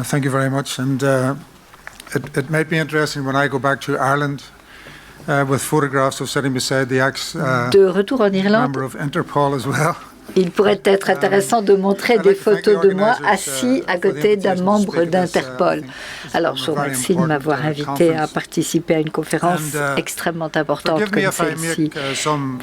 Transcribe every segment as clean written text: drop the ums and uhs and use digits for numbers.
Thank you very much. And it might be interesting when I go back to Ireland with photographs of sitting beside the De retour en Irlande, member of Interpol as well. il pourrait être intéressant de montrer des photos de moi assis à côté d'un membre d'Interpol. Alors, je vous remercie de m'avoir invité à participer à une conférence extrêmement importante comme celle-ci.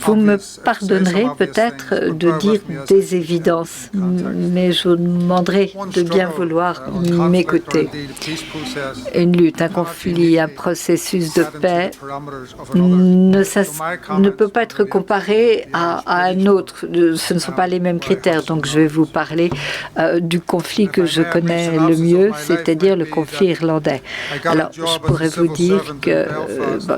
Vous me pardonnerez peut-être de dire des évidences, mais je vous demanderai de bien vouloir m'écouter. Une lutte, un conflit, un processus de paix ne peut pas être comparé à un autre. Ce ne sont pas les mêmes critères. Donc, je vais vous parler du conflit que je connais le mieux, c'est-à-dire le conflit irlandais. Alors, je pourrais vous dire que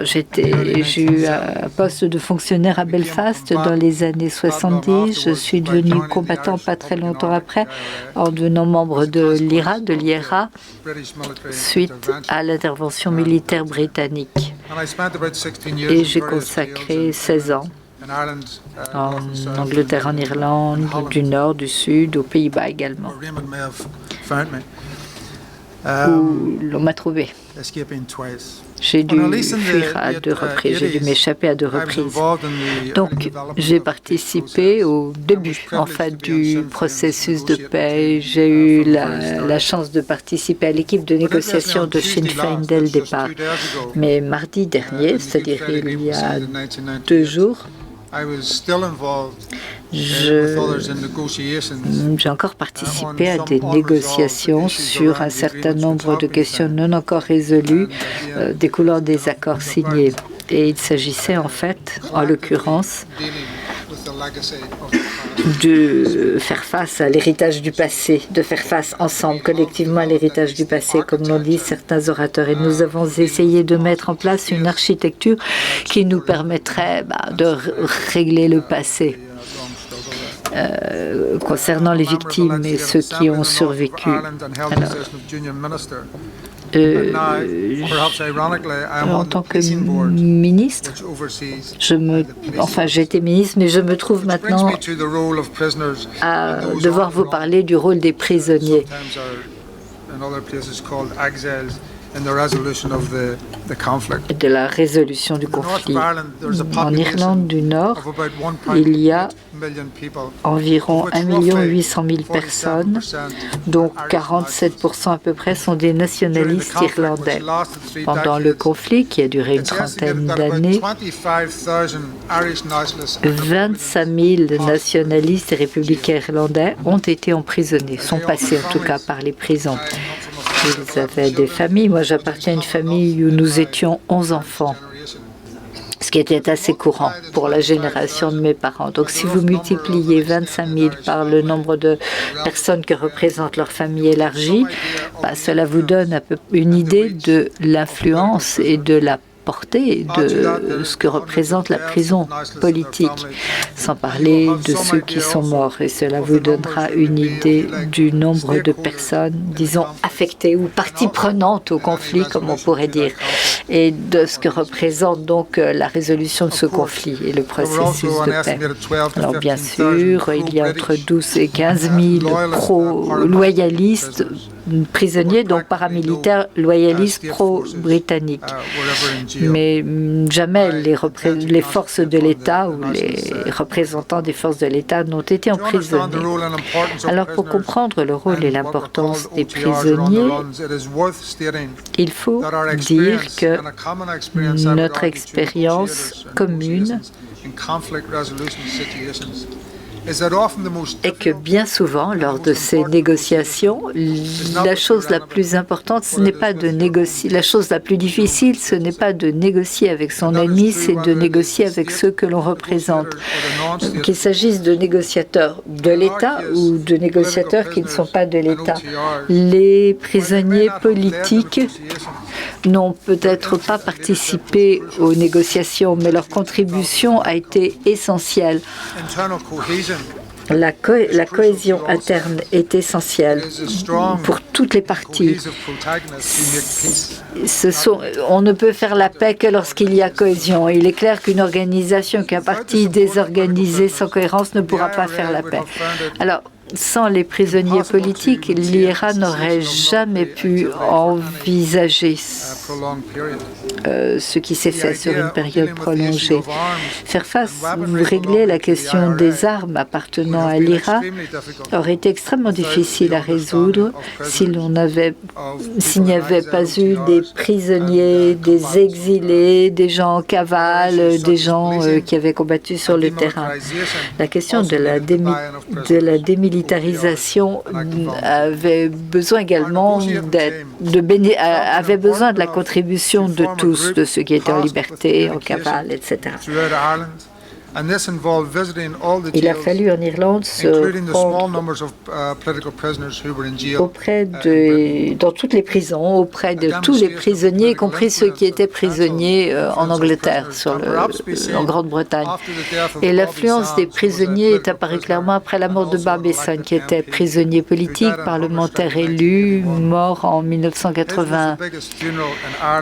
j'ai eu un poste de fonctionnaire à Belfast dans les années 70. Je suis devenu combattant pas très longtemps après, en devenant membre de l'IRA, suite à l'intervention militaire britannique. Et j'ai consacré 16 ans en Angleterre, en Irlande, du Nord, du Sud, aux Pays-Bas également, où l'on m'a trouvé. J'ai dû fuir à 2 reprises, j'ai dû m'échapper à 2 reprises. Donc, j'ai participé au début, en fait, du processus de paix. J'ai eu la chance de participer à l'équipe de négociation de Sinn Féin dès le départ. Mais mardi dernier, c'est-à-dire il y a 2 jours, j'ai encore participé à des négociations sur un certain nombre de questions non encore résolues découlant des accords signés. Et il s'agissait en fait, en l'occurrence, de faire face à l'héritage du passé, de faire face ensemble, collectivement à l'héritage du passé, comme l'ont dit certains orateurs. Et nous avons essayé de mettre en place une architecture qui nous permettrait de régler le passé. Concernant les victimes et ceux qui ont survécu. En tant que ministre, j'étais ministre, mais je me trouve maintenant à devoir vous parler du rôle des prisonniers. De la résolution du conflit. En Irlande du Nord, il y a environ 1,8 million de personnes, dont 47% à peu près sont des nationalistes irlandais. Pendant le conflit, qui a duré une trentaine d'années, 25 000 nationalistes et républicains irlandais ont été emprisonnés, sont passés en tout cas par les prisons. Ils avaient des familles. Moi, j'appartiens à une famille où nous étions 11 enfants, ce qui était assez courant pour la génération de mes parents. Donc, si vous multipliez 25 000 par le nombre de personnes que représente leur famille élargie, cela vous donne une idée de l'influence et de la portée de ce que représente la prison politique, sans parler de ceux qui sont morts. Et cela vous donnera une idée du nombre de personnes, disons, affectées ou parties prenantes au conflit, comme on pourrait dire, et de ce que représente donc la résolution de ce conflit et le processus de paix. Alors, bien sûr, il y a entre 12 et 15 000 pro-loyalistes prisonniers, donc paramilitaires loyalistes pro-britanniques. Mais jamais les forces de l'État ou les représentants des forces de l'État n'ont été emprisonnés. Alors, pour comprendre le rôle et l'importance des prisonniers, il faut dire que notre expérience commune et que bien souvent, lors de ces négociations, la chose la plus importante, ce n'est pas de négocier. La chose la plus difficile, ce n'est pas de négocier avec son ennemi, c'est de négocier avec ceux que l'on représente. Qu'il s'agisse de négociateurs de l'État ou de négociateurs qui ne sont pas de l'État. Les prisonniers politiques n'ont peut-être pas participé aux négociations, mais leur contribution a été essentielle. La cohésion interne est essentielle pour toutes les parties. On ne peut faire la paix que lorsqu'il y a cohésion. Il est clair qu'une organisation, qu'un parti désorganisé sans cohérence ne pourra pas faire la paix. Alors, sans les prisonniers politiques, l'IRA n'aurait jamais pu envisager ce qui s'est fait sur une période prolongée. Faire face ou régler la question des armes appartenant à l'IRA aurait été extrêmement difficile à résoudre s'il n'y avait pas eu des prisonniers, des exilés, des gens en cavale, des gens qui avaient combattu sur le terrain. La question de la démilitarisation avait besoin également avait besoin de la contribution de tous, de ceux qui étaient en liberté, en cavale, etc. Il a fallu en Irlande se rendre dans toutes les prisons, auprès de tous les prisonniers, y compris ceux qui étaient prisonniers en Angleterre, en Grande-Bretagne. Et l'affluence des prisonniers est apparue clairement après la mort de Barbesson, qui était prisonnier politique, parlementaire élu, mort en 1980.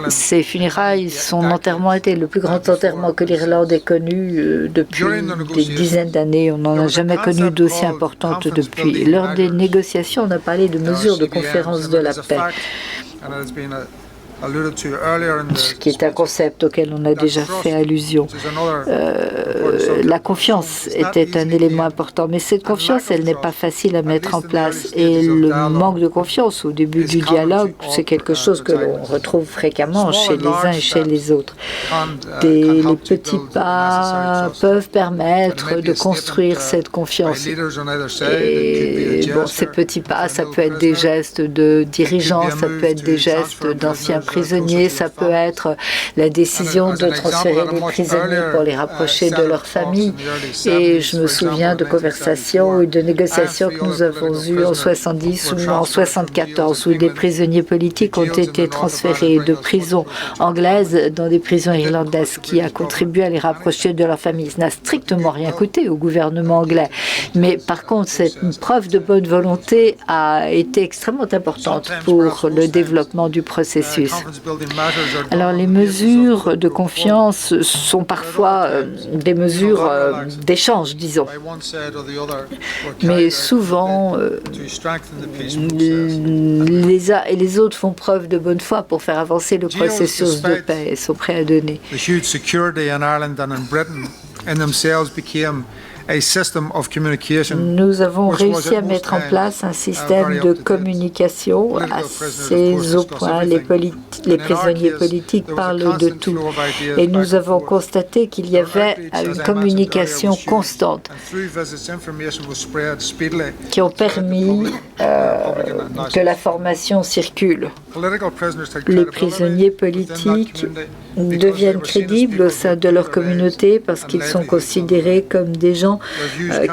Ses funérailles, son enterrement était le plus grand enterrement que l'Irlande ait connu depuis des dizaines d'années. On n'en a jamais connu d'aussi importante depuis. Lors des négociations, on a parlé de mesures de conférence de la paix, ce qui est un concept auquel on a déjà fait allusion. La confiance était un élément important, mais cette confiance, elle n'est pas facile à mettre en place. Et le manque de confiance au début du dialogue, c'est quelque chose que l'on retrouve fréquemment chez les uns et chez les autres. Les petits pas peuvent permettre de construire cette confiance. Et bon, ces petits pas, ça peut être des gestes de dirigeants, ça peut être des gestes d'anciens prisonniers, ça peut être la décision de transférer les prisonniers pour les rapprocher de leur famille. Et je me souviens de conversations et de négociations que nous avons eues en 70 ou en 74, où des prisonniers politiques ont été transférés de prisons anglaises dans des prisons irlandaises, qui a contribué à les rapprocher de leur famille. Ça n'a strictement rien coûté au gouvernement anglais. Mais par contre, cette preuve de bonne volonté a été extrêmement importante pour le développement du processus. Alors, les mesures de confiance sont parfois des mesures d'échange, disons. Mais souvent, les uns et les autres font preuve de bonne foi pour faire avancer le processus de paix et sont prêts à donner. Nous avons réussi à mettre en place un système de communication assez au point. Les prisonniers politiques parlent de tout. Et nous avons constaté qu'il y avait une communication constante qui ont permis que l'information circule. Les prisonniers politiques deviennent crédibles au sein de leur communauté parce qu'ils sont considérés comme des gens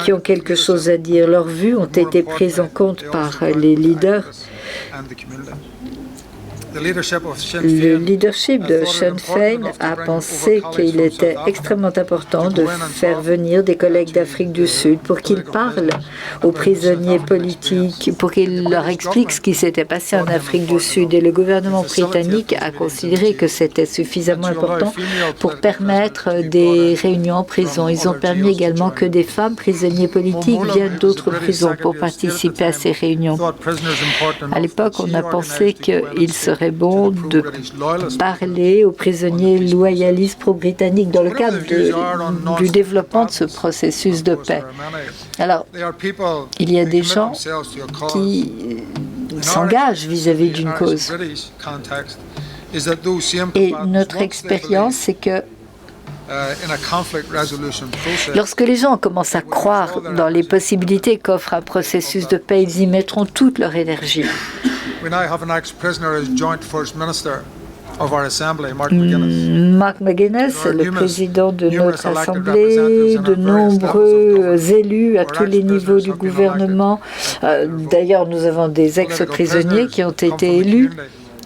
qui ont quelque chose à dire. Leurs vues ont été prises en compte par les leaders. Le leadership de Sinn Féin a pensé qu'il était extrêmement important de faire venir des collègues d'Afrique du Sud pour qu'ils parlent aux prisonniers politiques, pour qu'ils leur expliquent ce qui s'était passé en Afrique du Sud. Et le gouvernement britannique a considéré que c'était suffisamment important pour permettre des réunions en prison. Ils ont permis également que des femmes prisonniers politiques viennent d'autres prisons pour participer à ces réunions. À l'époque, on a pensé qu'il serait bon de parler aux prisonniers loyalistes pro-britanniques dans le cadre du développement de ce processus de paix. Alors, il y a des gens qui s'engagent vis-à-vis d'une cause. Et notre expérience, c'est que lorsque les gens commencent à croire dans les possibilités qu'offre un processus de paix, ils y mettront toute leur énergie. Mark McGuinness, le président de notre Assemblée, de nombreux élus à tous les niveaux du gouvernement. D'ailleurs, nous avons des ex-prisonniers qui ont été élus.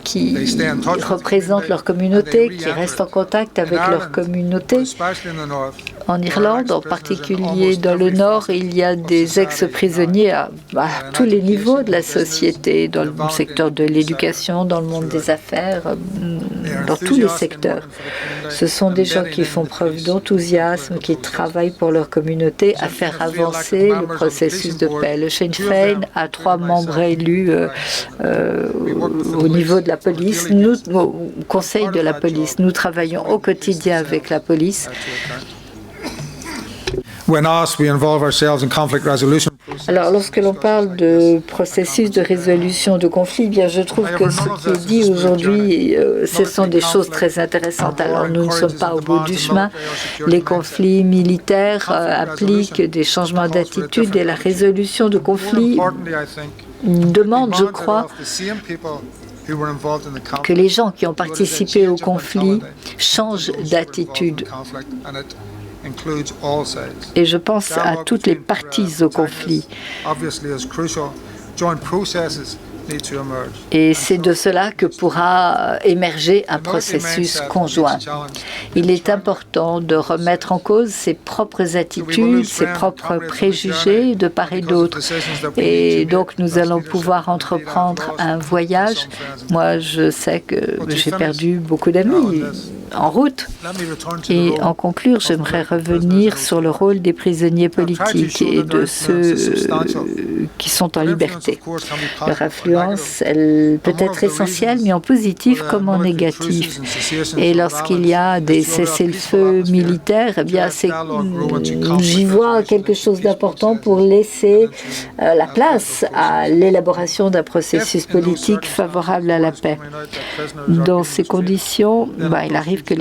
qui représentent leur communauté, qui restent en contact avec leur communauté. En Irlande, en particulier dans le Nord, il y a des ex-prisonniers à tous les niveaux de la société, dans le secteur de l'éducation, dans le monde des affaires, dans tous les secteurs. Ce sont des gens qui font preuve d'enthousiasme, qui travaillent pour leur communauté à faire avancer le processus de paix. Le Sinn Féin a 3 membres élus au niveau de la police, nous, au conseil de la police. Nous travaillons au quotidien avec la police. Alors, lorsque l'on parle de processus de résolution de conflits, bien, je trouve que ce qui est dit aujourd'hui, ce sont des choses très intéressantes. Alors, nous ne sommes pas au bout du chemin. Les conflits militaires impliquent des changements d'attitude et la résolution de conflits demande, je crois, que les gens qui ont participé au conflit changent d'attitude. Et je pense à toutes les parties au conflit. Et c'est de cela que pourra émerger un processus conjoint. Il est important de remettre en cause ses propres attitudes, ses propres préjugés de part et d'autre. Et donc nous allons pouvoir entreprendre un voyage. Moi, je sais que j'ai perdu beaucoup d'amis en route. Et en conclure, j'aimerais revenir sur le rôle des prisonniers politiques et de ceux qui sont en liberté. Leur influence, elle peut être essentielle, mais en positif comme en négatif. Et lorsqu'il y a des cessez-le-feu militaires, eh bien, j'y vois quelque chose d'important pour laisser la place à l'élaboration d'un processus politique favorable à la paix. Dans ces conditions, il arrive que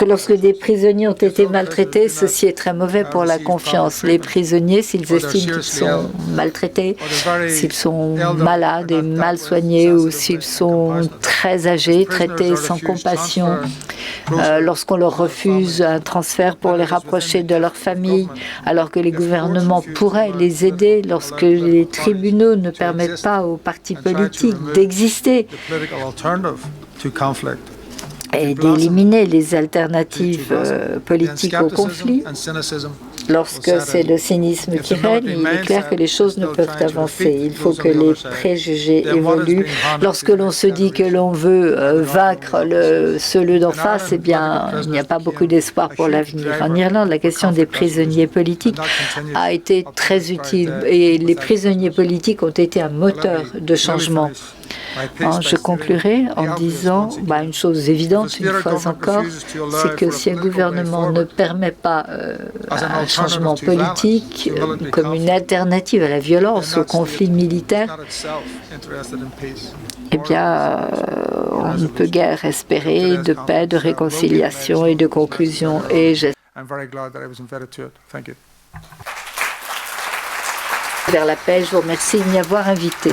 lorsque des prisonniers ont été maltraités, ceci est très mauvais pour la confiance. Les prisonniers, s'ils estiment qu'ils sont maltraités, s'ils sont malades et mal soignés ou s'ils sont très âgés, traités sans compassion, lorsqu'on leur refuse un transfert pour les rapprocher de leur famille, alors que les gouvernements pourraient les aider, lorsque les tribunaux ne permettent pas aux partis politiques d'exister et d'éliminer les alternatives politiques au conflit. Lorsque c'est le cynisme qui règne, il est clair que les choses ne peuvent avancer. Il faut que les préjugés évoluent. Lorsque l'on se dit que l'on veut vaincre celui d'en face, eh bien, il n'y a pas beaucoup d'espoir pour l'avenir. En Irlande, la question des prisonniers politiques a été très utile et les prisonniers politiques ont été un moteur de changement. Je conclurai en disant une chose évidente, une fois encore, c'est que si un gouvernement ne permet pas un changement politique comme une alternative à la violence, au conflit militaire, eh bien, on ne peut guère espérer de paix, de réconciliation et de conclusion. Et vers la paix, je vous remercie de m'y avoir invité.